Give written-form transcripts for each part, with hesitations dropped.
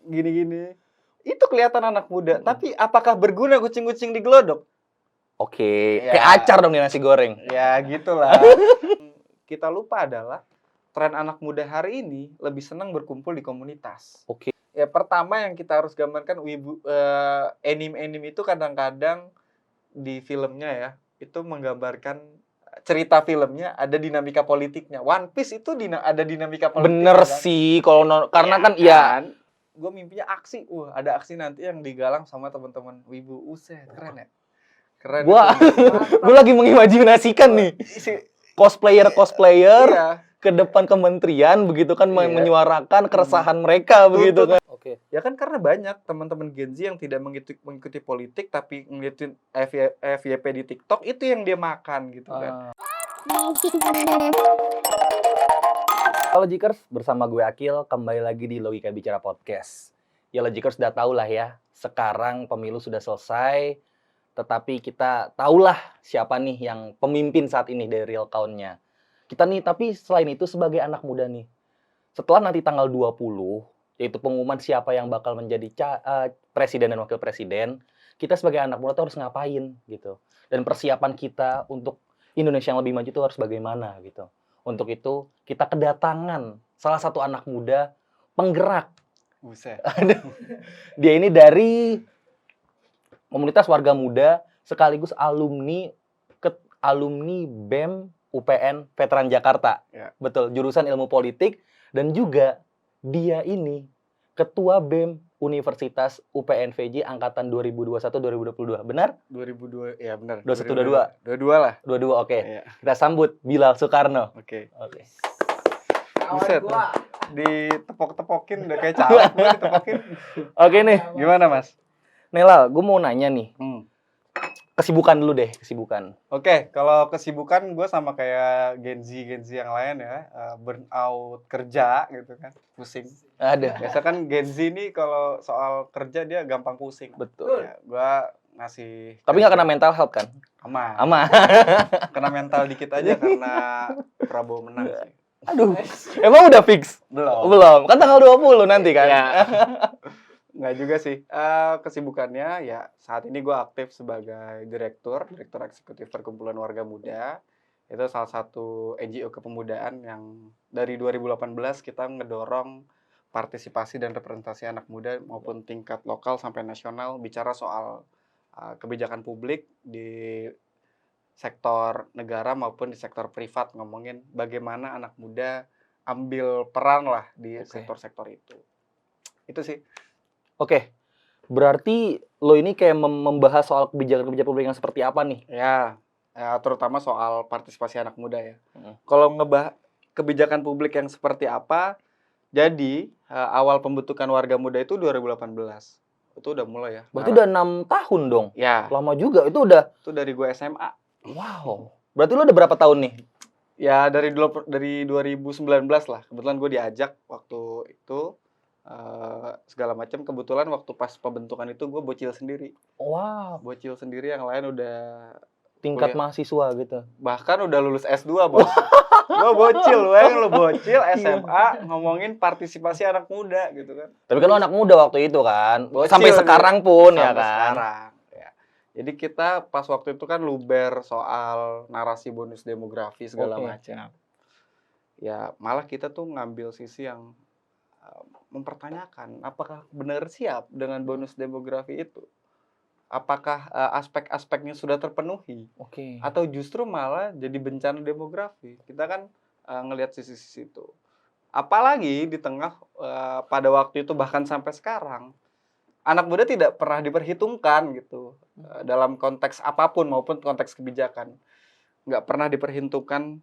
gini-gini. Itu kelihatan anak muda, tapi apakah berguna kucing-kucing digelodok? Oke, Ya. kayak acar dong di nasi goreng. Ya gitulah. Kita lupa adalah tren anak muda hari ini lebih senang berkumpul di komunitas. Oke. Ya pertama yang kita harus gambarkan anime itu kadang-kadang di filmnya ya, itu menggambarkan cerita filmnya ada dinamika politiknya. One Piece itu ada dinamika politiknya. Bener kan? sih, kalau karena Ya, kan ya gue mimpinya aksi. Ada aksi nanti yang digalang sama teman-teman wibu. Keren ya? Keren. gue lagi mengimajinasikan nih cosplayer Iya. ke depan kementerian begitu kan Iya. menyuarakan keresahan mereka begitu kan. Oke. Ya kan karena banyak teman-teman Gen Z yang tidak mengikuti politik tapi ngeliatin FYP di TikTok itu yang dia makan gitu kan. Halo Jikers, bersama gue Akil kembali lagi di Logika Bicara Podcast. Ya Logikers udah tau lah ya, sekarang pemilu sudah selesai, tetapi kita tahulah siapa nih yang pemimpin saat ini dari real count-nya. Kita nih, tapi selain itu sebagai anak muda nih, setelah nanti tanggal 20, yaitu pengumuman siapa yang bakal menjadi presiden dan wakil presiden, kita sebagai anak muda tuh harus ngapain gitu. Dan persiapan kita untuk Indonesia yang lebih maju itu harus bagaimana gitu. Untuk itu kita kedatangan salah satu anak muda penggerak. Buset. Dia ini dari komunitas warga muda sekaligus alumni BEM UPN Veteran Jakarta. Ya. Betul, jurusan ilmu politik, dan juga dia ini ketua BEM Universitas UPN VJ angkatan 2021-2022. Benar? 2002, ya benar. 21-22. 22 lah. 22, oke. Iya. Kita sambut Bilal Soekarno. Oke. Buset. Ditepok-tepokin udah kayak caleg gue ditepokin. Oke nih, Gimana, Mas? Nelal, gue mau nanya nih. Kesibukan dulu deh, kesibukan. Oke, kalau kesibukan gue sama kayak Gen Z yang lain ya, burnout kerja gitu kan, pusing. Ada. Biasa kan Gen Z ini kalau soal kerja dia gampang pusing. Betul. Ya, gue ngasih. Tapi nggak kena mental health kan? Aman. Aman. Kena mental dikit aja karena Prabowo menang sih. Aduh, emang udah fix? Belum. Kan tanggal 20 nanti kan? Ya. Nggak juga sih. Kesibukannya ya saat ini gue aktif sebagai direktur eksekutif Perkumpulan Warga Muda. Itu salah satu NGO kepemudaan yang dari 2018 kita ngedorong partisipasi dan representasi anak muda maupun tingkat lokal sampai nasional bicara soal kebijakan publik di sektor negara maupun di sektor privat, ngomongin bagaimana anak muda ambil peran lah di sektor-sektor itu. Itu sih. Oke, berarti lo ini kayak membahas soal kebijakan-kebijakan publik yang seperti apa nih? Ya, terutama soal partisipasi anak muda ya. Kalau ngebahas kebijakan publik yang seperti apa, jadi awal pembentukan warga muda itu 2018. Itu udah mulai ya. Berarti udah 6 tahun dong? Ya. Lama juga, itu udah. Itu dari gue SMA. Wow, berarti lo udah berapa tahun nih? Ya, dari 2019 lah. Kebetulan gue diajak waktu itu. Segala macam, kebetulan waktu pas pembentukan itu gue bocil sendiri. Wow. Bocil sendiri, yang lain udah tingkat mahasiswa gitu. Bahkan udah lulus S2, Bos. Gue bocil, lo bocil SMA ngomongin partisipasi anak muda gitu kan. Tapi kan lo anak muda waktu itu kan. Bocil, sampai sekarang pun sampai ya kan. Sekarang. Ya. Jadi kita pas waktu itu kan luber soal narasi bonus demografi segala macam. Ya, malah kita tuh ngambil sisi yang mempertanyakan apakah benar siap dengan bonus demografi itu, apakah aspek-aspeknya sudah terpenuhi, atau justru malah jadi bencana demografi. Kita kan ngelihat sisi-sisi itu, apalagi di tengah pada waktu itu bahkan sampai sekarang anak muda tidak pernah diperhitungkan gitu dalam konteks apapun maupun konteks kebijakan, nggak pernah diperhitungkan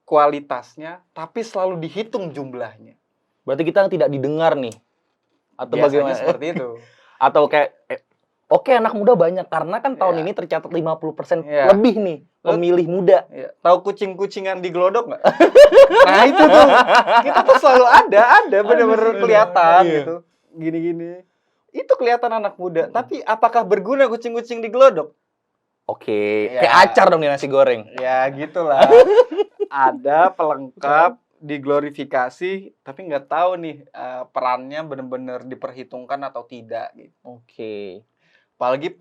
kualitasnya, tapi selalu dihitung jumlahnya. Berarti kita tidak didengar nih, atau biasanya bagaimana? Seperti itu. Atau kayak, anak muda banyak, karena kan tahun ini tercatat 50% lebih nih pemilih muda. Ya. Tahu kucing-kucingan digelodok nggak? Nah itu tuh, kita tuh selalu ada bener-bener kelihatan gitu. Gini-gini. Itu kelihatan anak muda, tapi apakah berguna kucing-kucing digelodok? Kayak acar dong di nasi goreng. Ya gitulah. Ada pelengkap diglorifikasi tapi nggak tahu nih perannya benar-benar diperhitungkan atau tidak gitu. Oke. Apalagi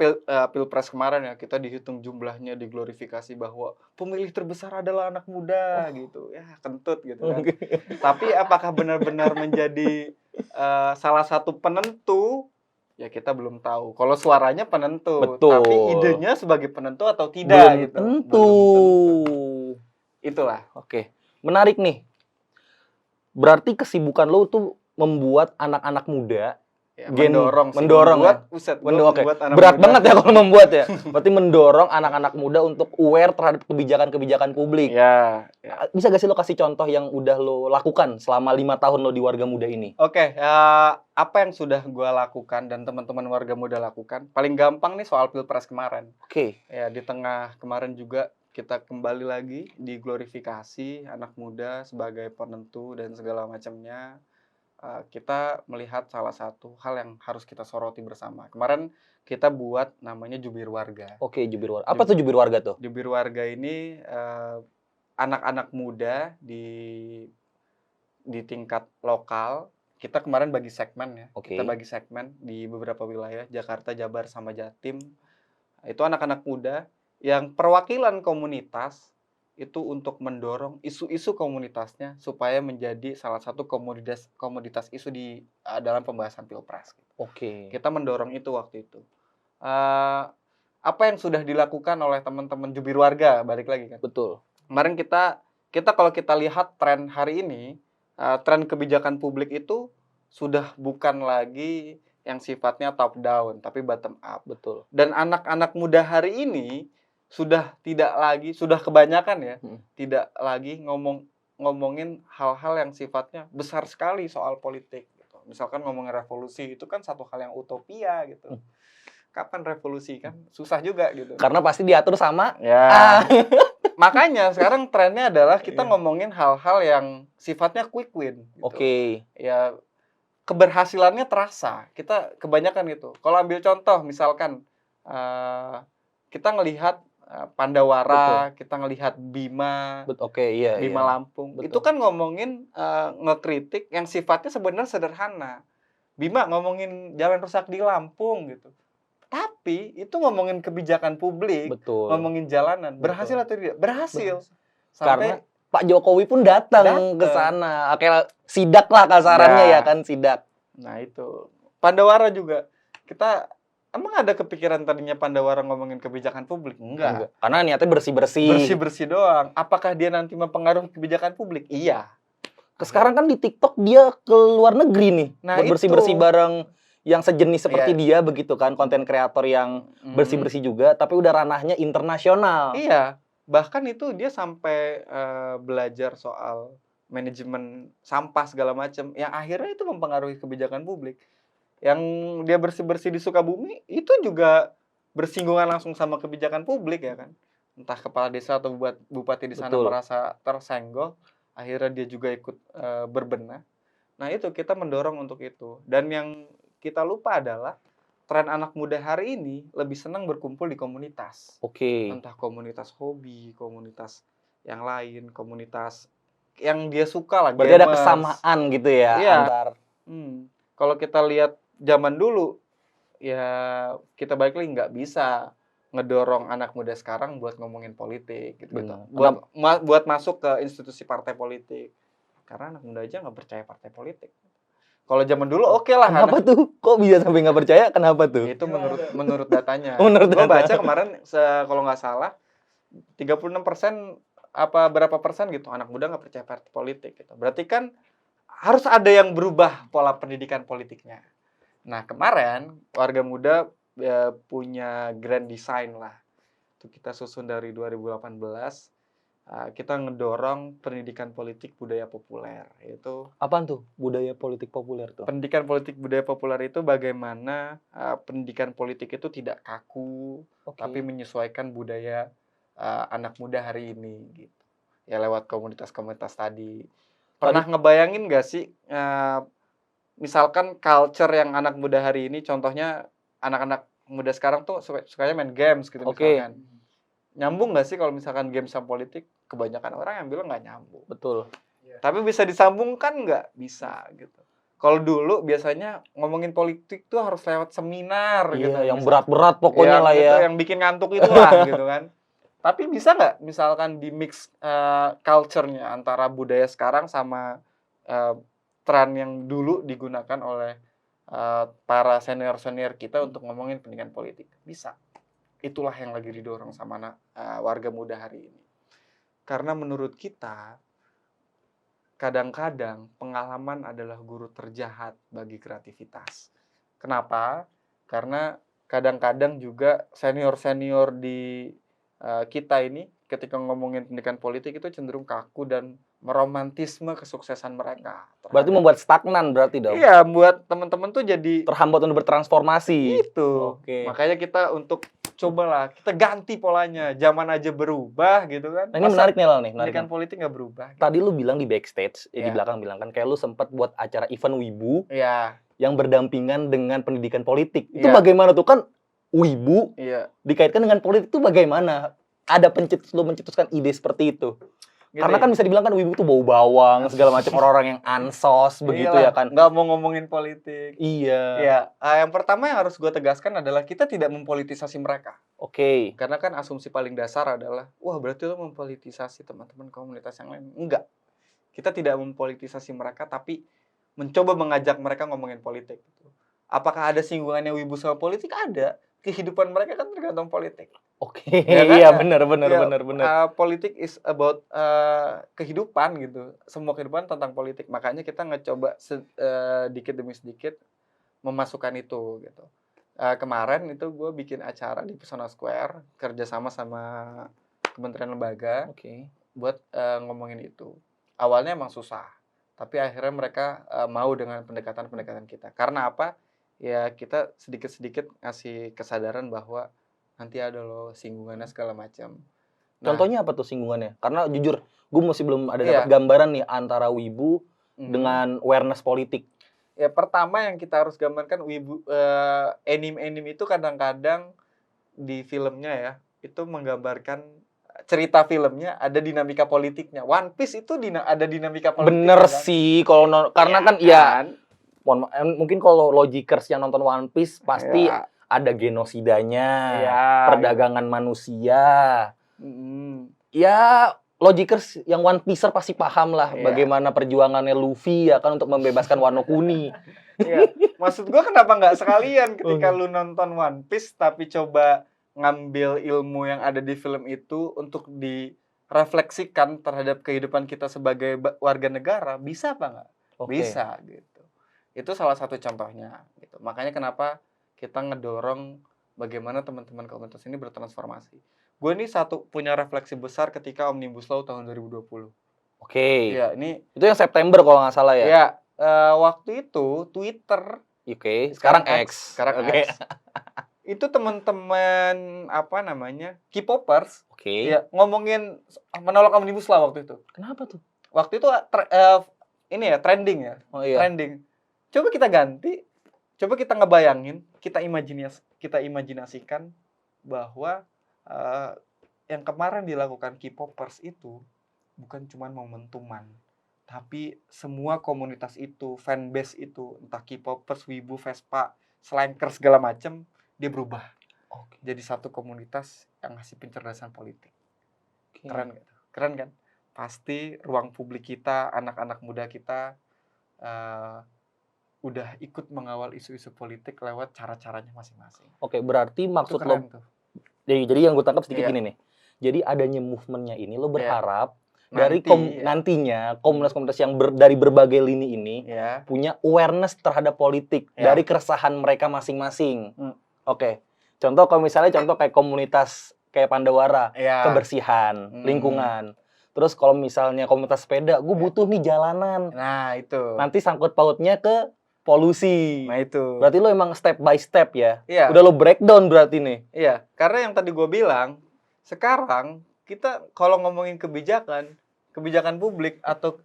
pilpres kemarin ya, kita dihitung jumlahnya, diglorifikasi bahwa pemilih terbesar adalah anak muda gitu. Ya kentut gitu kan. Tapi apakah benar-benar menjadi salah satu penentu? Ya kita belum tahu. Kalau suaranya penentu, Betul. tapi idenya sebagai penentu atau tidak Belum gitu. tentu. Itulah. Oke. Menarik nih. Berarti kesibukan lo tuh membuat anak-anak muda Ya, mendorong membuat, ya. Uset, Oke. membuat anak Berat muda. banget ya kalau membuat ya. Berarti mendorong anak-anak muda untuk aware terhadap kebijakan-kebijakan publik. Ya. Bisa gak sih lo kasih contoh yang udah lo lakukan selama 5 tahun lo di Warga Muda ini? Oke, apa yang sudah gue lakukan dan teman-teman Warga Muda lakukan? Paling gampang nih soal pilpres kemarin. Oke. Ya, di tengah kemarin juga kita kembali lagi diglorifikasi anak muda sebagai penentu dan segala macamnya. Kita melihat salah satu hal yang harus kita soroti bersama. Kemarin kita buat namanya Jubir Warga. Oke, Jubir Warga. Apa tuh Jubir Warga tuh? Jubir Warga ini anak-anak muda di tingkat lokal. Kita kemarin bagi segmen ya. Oke. Kita bagi segmen di beberapa wilayah, Jakarta, Jabar, sama Jatim. Itu anak-anak muda yang perwakilan komunitas itu untuk mendorong isu-isu komunitasnya supaya menjadi salah satu komoditas isu di dalam pembahasan pilpres. Oke. Kita mendorong itu waktu itu. Apa yang sudah dilakukan oleh teman-teman Jubir Warga, balik lagi kan? Betul. Kemarin kita kalau kita lihat tren hari ini, tren kebijakan publik itu sudah bukan lagi yang sifatnya top down, tapi bottom up. Betul. Dan anak-anak muda hari ini sudah kebanyakan ya, tidak lagi ngomongin hal-hal yang sifatnya besar sekali soal politik. Gitu. Misalkan ngomongin revolusi, itu kan satu hal yang utopia gitu. Kapan revolusi kan? Susah juga gitu. Karena pasti diatur sama. Ya. Makanya sekarang trennya adalah kita ngomongin hal-hal yang sifatnya quick win. Gitu. Oke. Ya keberhasilannya terasa. Kita kebanyakan gitu. Kalau ambil contoh misalkan kita ngelihat Pandawara, kita ngelihat Bima, Bima Lampung. Betul. Itu kan ngomongin ngekritik yang sifatnya sebenarnya sederhana. Bima ngomongin jalan rusak di Lampung gitu. Tapi itu ngomongin kebijakan publik, betul. Ngomongin jalanan. Berhasil atau tidak? Berhasil. Karena Pak Jokowi pun datang ke sana. Kayak sidak lah kasarannya ya kan, sidak. Nah itu. Pandawara juga. Emang ada kepikiran tadinya Pandawara ngomongin kebijakan publik? Enggak. Karena niatnya bersih-bersih. Bersih-bersih doang. Apakah dia nanti mempengaruhi kebijakan publik? Iya. Sekarang kan di TikTok dia ke luar negeri nih. Nah, buat bersih-bersih bareng yang sejenis seperti dia begitu kan. Konten kreator yang bersih-bersih juga. Tapi udah ranahnya internasional. Iya. Bahkan itu dia sampai belajar soal manajemen sampah segala macam. Yang akhirnya itu mempengaruhi kebijakan publik. Yang dia bersih-bersih di Sukabumi itu juga bersinggungan langsung sama kebijakan publik ya kan. Entah kepala desa atau bupati di sana merasa tersenggol, akhirnya dia juga ikut berbenah. Nah itu kita mendorong untuk itu. Dan yang kita lupa adalah tren anak muda hari ini lebih senang berkumpul di komunitas. Oke. Entah komunitas hobi, komunitas yang lain, komunitas yang dia suka lah. Berarti gamers. Ada kesamaan gitu ya antar. Kalau kita lihat zaman dulu, ya kita balik lagi nggak bisa ngedorong anak muda sekarang buat ngomongin politik gitu. Buat masuk ke institusi partai politik. Karena anak muda aja nggak percaya partai politik. Kalau zaman dulu oke lah. Kenapa tuh? Kok bisa sampai nggak percaya? Kenapa tuh? Itu menurut datanya. Gue baca kemarin kalau nggak salah 36% apa berapa persen gitu anak muda nggak percaya partai politik gitu. Berarti kan harus ada yang berubah pola pendidikan politiknya. Nah kemarin Warga Muda punya grand design lah. Itu kita susun dari 2018. Kita ngedorong pendidikan politik budaya populer. Itu apaan tuh budaya politik populer tuh? Pendidikan politik budaya populer itu bagaimana pendidikan politik itu tidak kaku, tapi menyesuaikan budaya anak muda hari ini gitu. Ya lewat komunitas-komunitas tadi. Pernah ngebayangin gak sih misalkan culture yang anak muda hari ini, contohnya anak-anak muda sekarang tuh sukanya main games gitu misalkan. Nyambung nggak sih kalau misalkan games sama politik? Kebanyakan orang yang bilang nggak nyambung. Betul. Tapi bisa disambungkan nggak? Bisa gitu. Kalau dulu biasanya ngomongin politik tuh harus lewat seminar gitu. Iya, yang berat-berat pokoknya lah Itu ya. yang bikin ngantuk itulah gitu kan. Tapi bisa nggak misalkan di mix culture-nya antara budaya sekarang sama tren yang dulu digunakan oleh para senior-senior kita untuk ngomongin pendidikan politik? Bisa. Itulah yang lagi didorong sama warga muda hari ini. Karena menurut kita, kadang-kadang pengalaman adalah guru terjahat bagi kreativitas. Kenapa? Karena kadang-kadang juga senior-senior di kita ini ketika ngomongin pendidikan politik itu cenderung kaku dan meromantisme kesuksesan mereka. Berarti membuat stagnan berarti dong. Iya, buat teman-teman tuh jadi Terhambat untuk bertransformasi. itu. Oke. Makanya kita untuk cobalah kita ganti polanya. Zaman aja berubah gitu kan. Nah, ini menarik nih Lal nih, menarik. Pendidikan politik nggak berubah. Gitu. Tadi lu bilang di backstage, di Iya. belakang bilang kan kayak lu sempat buat acara event Wibu Iya, yang berdampingan dengan pendidikan politik. Itu Iya. bagaimana tuh kan Wibu iya. dikaitkan dengan politik itu bagaimana? Ada lu mencetuskan ide seperti itu. Gitu Karena ya. kan bisa dibilang kan Wibu tuh bau bawang, segala macam orang-orang yang ansos begitu Iyalah, ya kan. nggak mau ngomongin politik. Iya. Iya, yang pertama yang harus gue tegaskan adalah kita tidak mempolitisasi mereka. Oke. Karena kan asumsi paling dasar adalah, wah berarti lo mempolitisasi teman-teman komunitas yang lain. Enggak. Kita tidak mempolitisasi mereka, tapi mencoba mengajak mereka ngomongin politik. Apakah ada singgungannya Wibu sama politik? Ada. Kehidupan mereka kan tergantung politik. Oke. Ya kan? Iya benar. Ya, politik is about kehidupan gitu. Semua kehidupan tentang politik. Makanya kita ngecoba sedikit demi sedikit memasukkan itu gitu. Kemarin itu gue bikin acara di Pesona Square kerjasama sama kementerian lembaga Oke. buat ngomongin itu. Awalnya emang susah, tapi akhirnya mereka mau dengan pendekatan-pendekatan kita. Karena apa? Ya kita sedikit-sedikit ngasih kesadaran bahwa nanti ada loh singgungannya segala macam. Nah, Contohnya apa tuh singgungannya? Karena jujur, gue masih belum ada Iya. dapat gambaran nih antara Wibu dengan awareness politik. ya pertama yang kita harus gambarkan Wibu anime itu kadang-kadang di filmnya ya itu menggambarkan cerita filmnya ada dinamika politiknya. One Piece itu ada dinamika politik. Bener sih, kalau karena kan ya kan? mungkin kalau logikers yang nonton One Piece pasti Ya. ada genosidanya, Ya, perdagangan manusia. Mm. Ya, logikers yang One Piece-er pasti paham lah Iya. bagaimana perjuangannya Luffy ya kan untuk membebaskan Wano Kuni. Ya, maksud gua kenapa nggak sekalian ketika lu nonton One Piece tapi coba ngambil ilmu yang ada di film itu untuk direfleksikan terhadap kehidupan kita sebagai warga negara, bisa apa nggak? Oke. Bisa gitu. Itu salah satu contohnya gitu. Makanya kenapa kita ngedorong bagaimana teman-teman komunitas ini bertransformasi. Gue ini punya refleksi besar ketika Omnibus Law tahun 2020. Oke. Iya, ini Itu yang September kalau nggak salah ya. ya waktu itu Twitter Oke, sekarang X. sekarang Oke. X. Itu teman-teman apa namanya? K-popers Oke. ya ngomongin menolak Omnibus Law waktu itu. Kenapa tuh? Waktu itu ini ya trending ya. Oh iya. Trending. Coba kita ganti, coba kita ngebayangin, kita imajinasikan bahwa yang kemarin dilakukan K-popers itu bukan cuma momentuman, tapi semua komunitas itu, fanbase itu, entah K-popers, Wibu, Vespa, Slankers segala macam, dia berubah. Oke. Jadi satu komunitas yang ngasih pencerdasan politik. Oke. Keren gitu. Keren kan? Pasti ruang publik kita, anak-anak muda kita udah ikut mengawal isu-isu politik lewat cara-caranya masing-masing. Oke, berarti Itu maksud keren lo tuh. jadi yang gue tangkap sedikit Iya. gini nih. Jadi adanya movementnya ini lo berharap dari Nanti, nantinya komunitas-komunitas yang dari berbagai lini ini ya. punya awareness terhadap politik Ya. dari keresahan mereka masing-masing. Hmm. Oke. Contoh kayak komunitas kayak Pandawara, Ya. kebersihan, lingkungan. Terus kalau misalnya komunitas sepeda, gue butuh nih jalanan. Nah, itu. Nanti sangkut pautnya ke polusi. Nah, itu. Berarti lo emang step by step ya? Iya. Udah lo breakdown berarti nih. Iya, karena yang tadi gue bilang, sekarang kita kalau ngomongin kebijakan publik atau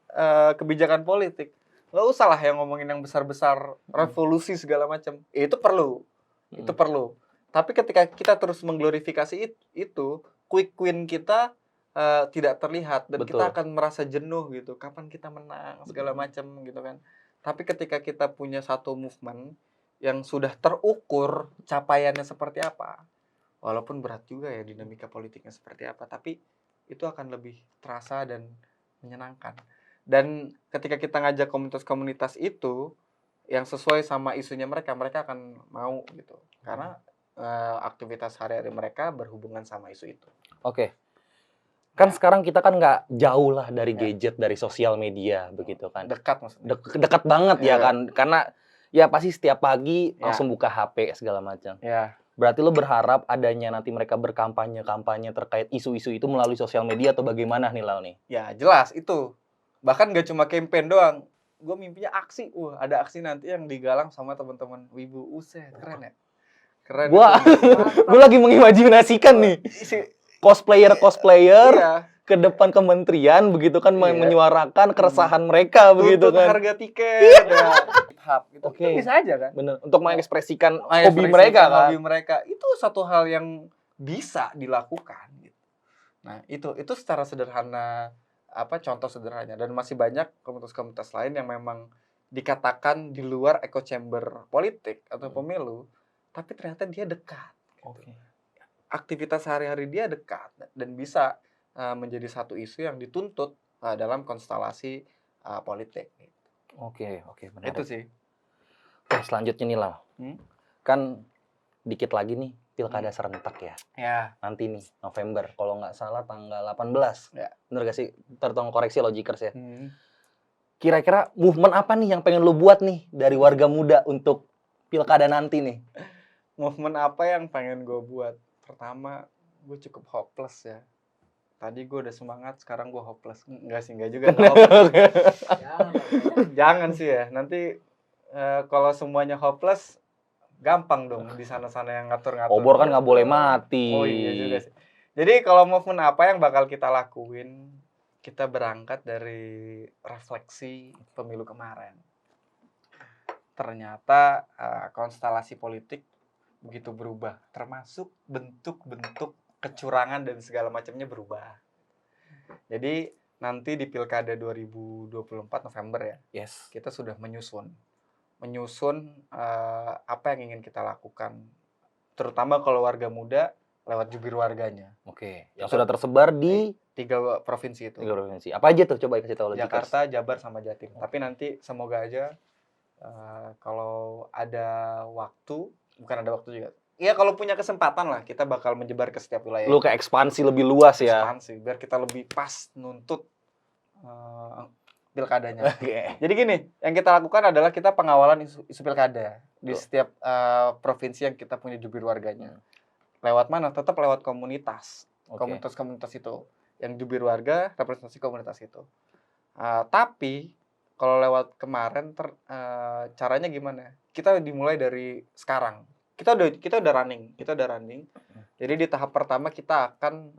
kebijakan politik, nggak usah lah yang ngomongin yang besar-besar, revolusi segala macam. Itu perlu. Itu perlu. Tapi ketika kita terus mengglorifikasi itu, quick win kita tidak terlihat dan Betul. kita akan merasa jenuh gitu. Kapan kita menang segala macam gitu kan. Tapi ketika kita punya satu movement yang sudah terukur capaiannya seperti apa, walaupun berat juga ya dinamika politiknya seperti apa, tapi itu akan lebih terasa dan menyenangkan. Dan ketika kita ngajak komunitas-komunitas itu yang sesuai sama isunya mereka, mereka akan mau gitu. Karena aktivitas hari-hari mereka berhubungan sama isu itu. Oke. Kan sekarang kita kan nggak jauh lah dari Ya. gadget, dari sosial media begitu kan. Dekat maksudnya. Dekat banget ya Ya. kan. Karena ya pasti setiap pagi Ya. langsung buka HP segala macam. Ya. Berarti lo berharap adanya nanti mereka berkampanye-kampanye terkait isu-isu itu melalui sosial media atau bagaimana nih Lau nih? Ya jelas itu. Bahkan gak cuma campaign doang. Gue mimpinya aksi. Ada aksi nanti yang digalang sama teman-teman wibu. Keren ya? Keren. Gue lagi mengimajinasikan nih cosplayer Iya. ke depan kementerian begitu kan Iya. menyuarakan keresahan mereka begitu Tuntut kan. harga tiket. Ya. Gitu. Oke. Itu bisa aja kan? Bener, untuk mengekspresikan Mengekspresikan hobi mereka kan. Hobi mereka itu satu hal yang bisa dilakukan gitu. Nah, itu secara sederhana contoh sederhananya dan masih banyak komunitas-komunitas lain yang memang dikatakan di luar echo chamber politik atau pemilu, tapi ternyata dia dekat. Gitu. Aktivitas sehari-hari dia dekat dan bisa menjadi satu isu yang dituntut dalam konstelasi politik. Gitu. Oke, benar. Itu sih. Oke, selanjutnya nih Lau. Kan dikit lagi nih pilkada serentak ya. Ya. Nanti nih November, kalau nggak salah tanggal 18. Ya. Bener gak sih? Tolong koreksi Logikers ya. Kira-kira movement apa nih yang pengen lo buat nih dari warga muda untuk pilkada nanti nih? Movement apa yang pengen gue buat? Pertama, gue cukup hopeless ya. Tadi gue udah semangat, sekarang gue hopeless. Enggak juga. Jangan sih ya. Nanti kalau semuanya hopeless, gampang dong di sana-sana yang ngatur-ngatur. Obor kan nggak boleh mati. Oh iya juga sih. Jadi kalau movement apa yang bakal kita lakuin? Kita berangkat dari refleksi pemilu kemarin. Ternyata konstelasi politik begitu berubah, termasuk bentuk-bentuk kecurangan dan segala macamnya berubah. Jadi nanti di Pilkada 2024 November ya, Yes. kita sudah menyusun apa yang ingin kita lakukan, terutama kalau warga muda lewat jubir warganya. Oke. Yang sudah tersebar di 3 provinsi itu. 3 provinsi. Apa aja tuh? Coba kasih tahu Logikers. Jakarta, Jabar, sama Jatim. Tapi nanti semoga aja kalau ada waktu, bukan ada waktu juga. Iya, kalau punya kesempatan lah, kita bakal menyebar ke setiap wilayah. Lu ke ekspansi lebih luas ya. Ekspansi, biar kita lebih pas nuntut pilkadanya. Jadi gini, yang kita lakukan adalah kita pengawalan isu pilkada di setiap provinsi yang kita punya jubir warganya. Lewat mana? Tetap lewat komunitas. Komunitas-komunitas itu. Yang jubir warga, representasi komunitas itu. Tapi kalau lewat kemarin caranya gimana? Kita dimulai dari sekarang. Kita udah running. Jadi di tahap pertama kita akan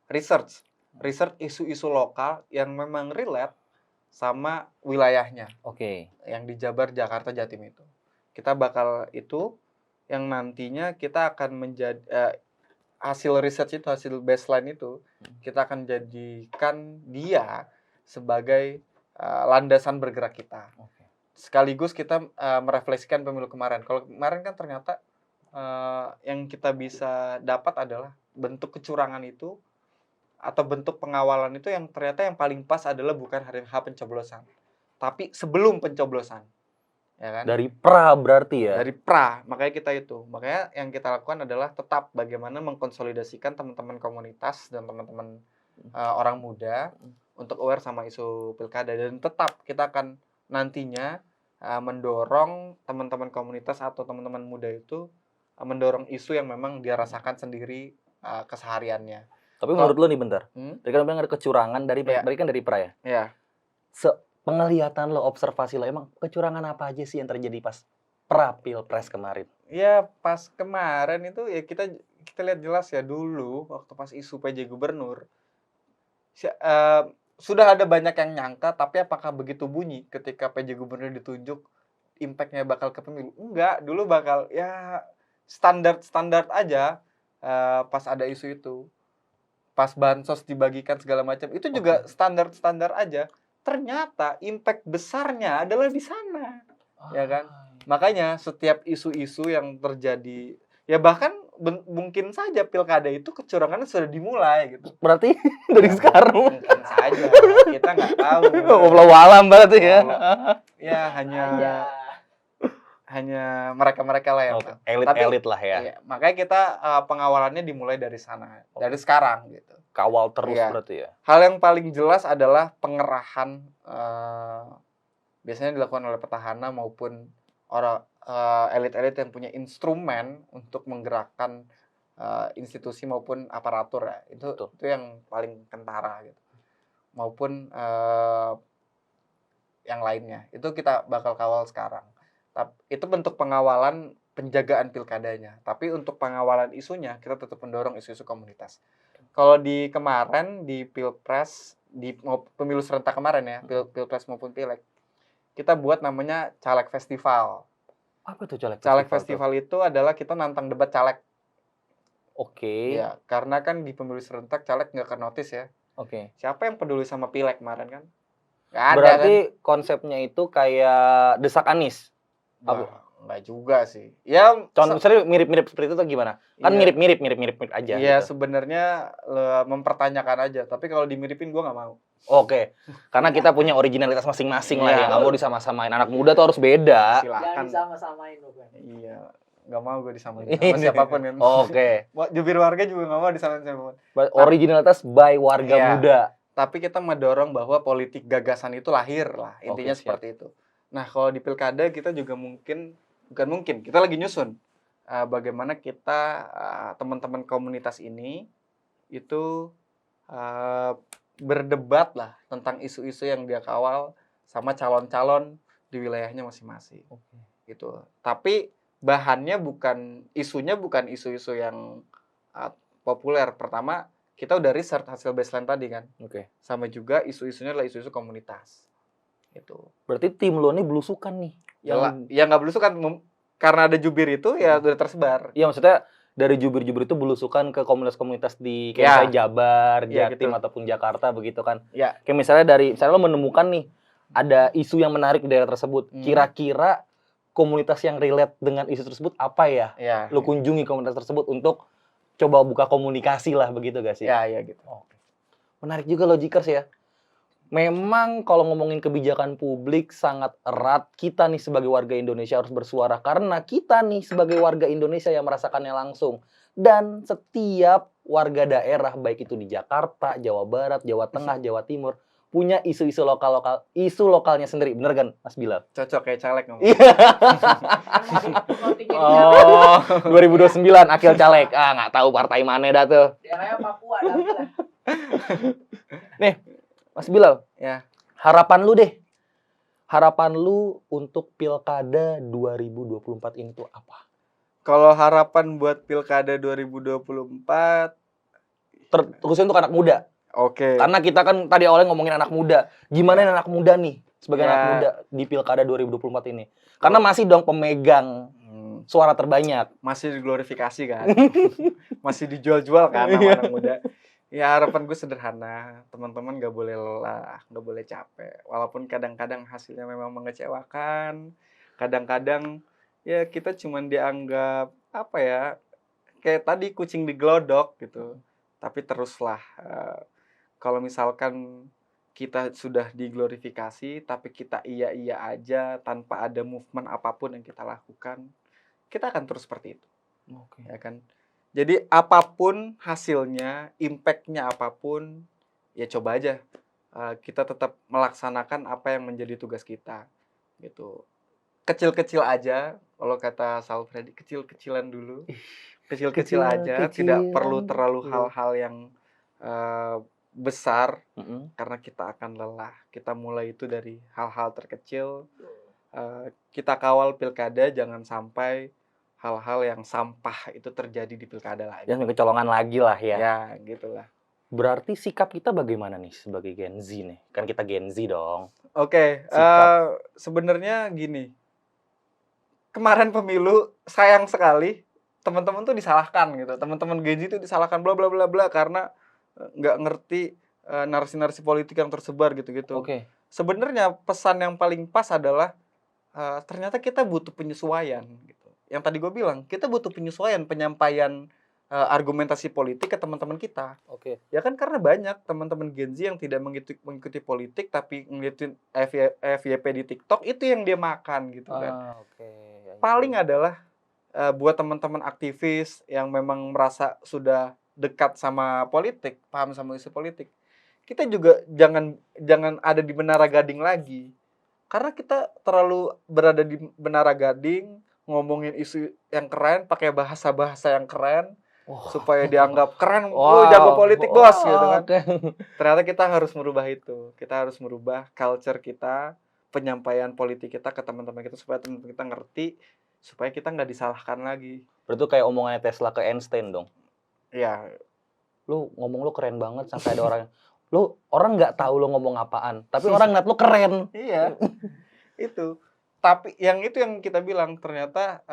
research isu-isu lokal yang memang relate sama wilayahnya. Oke. Yang di Jabar, Jakarta, Jatim itu. Kita bakal itu yang nantinya kita akan menjadi hasil research itu, hasil baseline itu, kita akan jadikan dia sebagai landasan bergerak kita. Sekaligus kita merefleksikan pemilu kemarin. Kalau kemarin kan ternyata yang kita bisa dapat adalah bentuk kecurangan itu atau bentuk pengawalan itu yang ternyata yang paling pas adalah bukan hari H pencoblosan, tapi sebelum pencoblosan. Ya kan? Dari pra berarti ya? Dari pra, makanya kita itu. Makanya yang kita lakukan adalah tetap bagaimana mengkonsolidasikan teman-teman komunitas dan teman-teman orang muda untuk aware sama isu pilkada. Dan tetap kita akan nantinya mendorong teman-teman komunitas atau teman-teman muda itu mendorong isu yang memang dia rasakan sendiri kesehariannya. Tapi menurut lo nih bentar, tadi kan bilang ada kecurangan dari pra ya? Iya. Penglihatan lo, observasi lo, emang kecurangan apa aja sih yang terjadi pas pra pilpres kemarin? Ya pas kemarin itu ya kita lihat jelas ya dulu waktu pas isu PJ Gubernur sudah ada banyak yang nyangka, tapi apakah begitu bunyi ketika PJ Gubernur ditunjuk impact-nya bakal ke pemilu? Enggak, dulu bakal ya standar aja. pas ada isu itu, pas bansos dibagikan segala macam, itu juga standar-standar aja. Ternyata impact besarnya adalah di sana, ya kan? Makanya setiap isu-isu yang terjadi, ya bahkan mungkin saja pilkada itu kecurangannya sudah dimulai gitu. Berarti dari Ya, sekarang. mungkin saja, kita nggak tahu. Wallahu alam berarti ya. Ya hanya mereka-mereka lah yang tahu. Elit-elit lah ya. Iya, makanya kita pengawalannya dimulai dari sana, dari sekarang gitu. Kawal terus Iya. berarti ya. Hal yang paling jelas adalah pengerahan biasanya dilakukan oleh petahana maupun orang elit-elit yang punya instrumen untuk menggerakkan institusi maupun aparatur ya. Itu yang paling kentara gitu. Maupun yang lainnya. Itu kita bakal kawal sekarang. Itu bentuk pengawalan penjagaan pilkadanya. Tapi untuk pengawalan isunya, kita tetap mendorong isu-isu komunitas. Kalau di kemarin, di Pilpres, di pemilu serentak kemarin ya, Pilpres maupun Pileg, kita buat namanya Caleg Festival. Apa itu Caleg Festival? Caleg Festival itu adalah kita nantang debat caleg. Oke. Ya, karena kan di pemilu serentak caleg nggak kenotis ya. Oke. Siapa yang peduli sama Pileg kemarin kan? Nggak ada Berarti kan? konsepnya itu kayak desak Anies. Enggak juga sih. Ya, contoh misalnya mirip-mirip seperti itu atau gimana? Kan iya, mirip-mirip aja. Iya, gitu. Sebenarnya mempertanyakan aja. Tapi kalau dimiripin gue nggak mau. Oke. Karena kita punya originalitas masing-masing lah ya. Nggak mau disama-samain. Anak muda tuh harus beda. Silakan. Jangan disama-samain loh kan. Iya. Nggak mau gue disamain sama siapapun kan. Oke. Jubir warga juga nggak mau disamain siapapun. Originalitas by warga Iya. muda. Tapi kita mendorong bahwa politik gagasan itu lahir lah. Intinya seperti itu. Nah, kalau di pilkada kita juga bukan mungkin, kita lagi nyusun bagaimana kita teman-teman komunitas ini itu berdebat lah tentang isu-isu yang dia kawal sama calon-calon di wilayahnya masing-masing. Gitu. Tapi isunya bukan isu-isu yang populer. Pertama, kita udah research hasil baseline tadi kan. Sama juga isu-isunya adalah isu-isu komunitas. Gitu. Berarti tim lo nih belusukan nih. Ya nggak belusukan karena ada jubir itu ya udah tersebar. Iya, maksudnya dari jubir-jubir itu belusukan ke komunitas-komunitas di kayak Jabar, Jatim gitu. Ataupun Jakarta begitu kan. Ya. Kayak misalnya lo menemukan nih ada isu yang menarik di daerah tersebut. Kira-kira komunitas yang relate dengan isu tersebut apa ya? Lo kunjungi komunitas tersebut untuk coba buka komunikasi lah begitu gak sih? Ya gitu. Menarik juga Logikers ya. Memang kalau ngomongin kebijakan publik sangat erat, kita nih sebagai warga Indonesia harus bersuara karena kita nih sebagai warga Indonesia yang merasakannya langsung. Dan setiap warga daerah baik itu di Jakarta, Jawa Barat, Jawa Tengah, Jawa Timur punya isu-isu isu lokalnya sendiri. Bener kan Mas Bilal? Cocok kayak caleg ngomong. 2029 Akil caleg. Nggak tahu partai mana dah tuh. Daerahnya Papua dah. Nih, Mas Bilal, ya. Harapan lu untuk Pilkada 2024 ini tuh apa? Kalau harapan buat Pilkada 2024 khususnya untuk anak muda. Oke. Karena kita kan tadi awalnya ngomongin anak muda. Gimana anak muda nih sebagai anak muda di Pilkada 2024 ini? Karena masih dong pemegang suara terbanyak. Masih diglorifikasi kan. Masih dijual-jual kan sama anak muda. Ya harapan gue sederhana, teman-teman gak boleh lelah, gak boleh capek. Walaupun kadang-kadang hasilnya memang mengecewakan, kadang-kadang ya kita cuma dianggap kayak tadi kucing digelodok gitu. Tapi teruslah, kalau misalkan kita sudah diglorifikasi, tapi kita iya aja tanpa ada movement apapun yang kita lakukan, kita akan terus seperti itu. Ya kan? Jadi apapun hasilnya, impact-nya apapun, ya coba aja kita tetap melaksanakan apa yang menjadi tugas kita, gitu. Kecil-kecil aja, kalau kata Saul Freddy, kecil-kecilan dulu, kecil-kecil aja, tidak perlu terlalu hal-hal yang besar, karena kita akan lelah. Kita mulai itu dari hal-hal terkecil, kita kawal pilkada, jangan sampai hal-hal yang sampah itu terjadi di pilkada lagi. Jangan kecolongan lagi lah ya. Ya, gitulah. Berarti sikap kita bagaimana nih sebagai Gen Z nih? Kan kita Gen Z dong. Oke, sebenarnya gini. Kemarin pemilu sayang sekali teman-teman tuh disalahkan gitu. Teman-teman Gen Z itu disalahkan bla bla bla bla karena nggak ngerti narasi-narasi politik yang tersebar gitu-gitu. Oke. Sebenarnya pesan yang paling pas adalah ternyata kita butuh penyesuaian gitu. Yang tadi gue bilang, kita butuh penyesuaian penyampaian argumentasi politik ke teman-teman kita. Oke. Ya kan karena banyak teman-teman Gen Z yang tidak mengikuti politik tapi ngeliatin FYP di TikTok itu yang dia makan gitu kan. Oke. Paling adalah buat teman-teman aktivis yang memang merasa sudah dekat sama politik, paham sama isu politik. Kita juga jangan ada di Menara Gading lagi. Karena kita terlalu berada di Menara Gading, ngomongin isu yang keren, pakai bahasa-bahasa yang keren, supaya dianggap keren, jago politik bos gitu kan. Ternyata kita harus merubah itu. Kita harus merubah culture kita, penyampaian politik kita ke teman-teman kita supaya teman-teman kita ngerti, supaya kita nggak disalahkan lagi. Berarti kayak omongannya Tesla ke Einstein dong. Iya. Lu ngomong lu keren banget sampai ada orang orang nggak tahu lu ngomong apaan, tapi orang ngeliat lu keren. Iya. Itu. Tapi yang kita bilang ternyata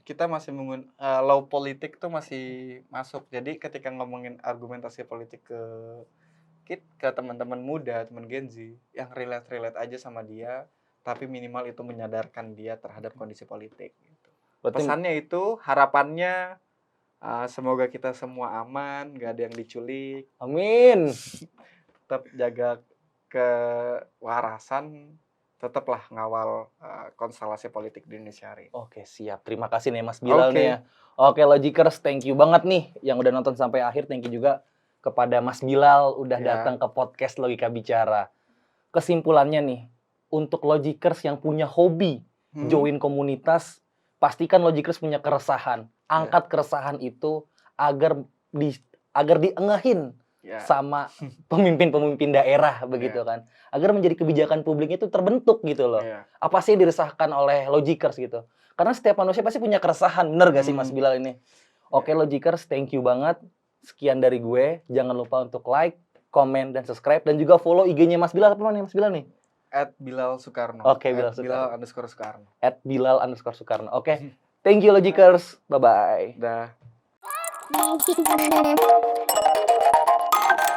kita masih law politik tuh masih masuk. Jadi ketika ngomongin argumentasi politik ke teman-teman muda, teman Gen Z yang relate aja sama dia, tapi minimal itu menyadarkan dia terhadap kondisi politik gitu. Pesannya itu, harapannya semoga kita semua aman, gak ada yang diculik. Amin. Tetap jaga kewarasan, tetaplah ngawal konstelasi politik di Indonesia hari ini. Oke, siap. Terima kasih nih Mas Bilal nih ya. Oke, Logikers, thank you banget nih yang udah nonton sampai akhir. Thank you juga kepada Mas Bilal udah datang ke podcast Logika Bicara. Kesimpulannya nih, untuk Logikers yang punya hobi join komunitas, pastikan Logikers punya keresahan. Angkat keresahan itu agar diengahin sama pemimpin-pemimpin daerah begitu kan. Agar menjadi kebijakan publik itu terbentuk gitu loh. Apa sih yang diresahkan oleh Logikers gitu. Karena setiap manusia pasti punya keresahan. Bener gak sih Mas Bilal ini? Oke Logikers, thank you banget. Sekian dari gue. Jangan lupa untuk like, komen, dan subscribe. Dan juga follow IG-nya Mas Bilal. Apa namanya Mas Bilal nih? @BilalSukarno. Oke, Bilal Sukarno. @Bilal_Sukarno. @Bilal_Sukarno. Oke. Thank you Logikers. Bye-bye. Dah.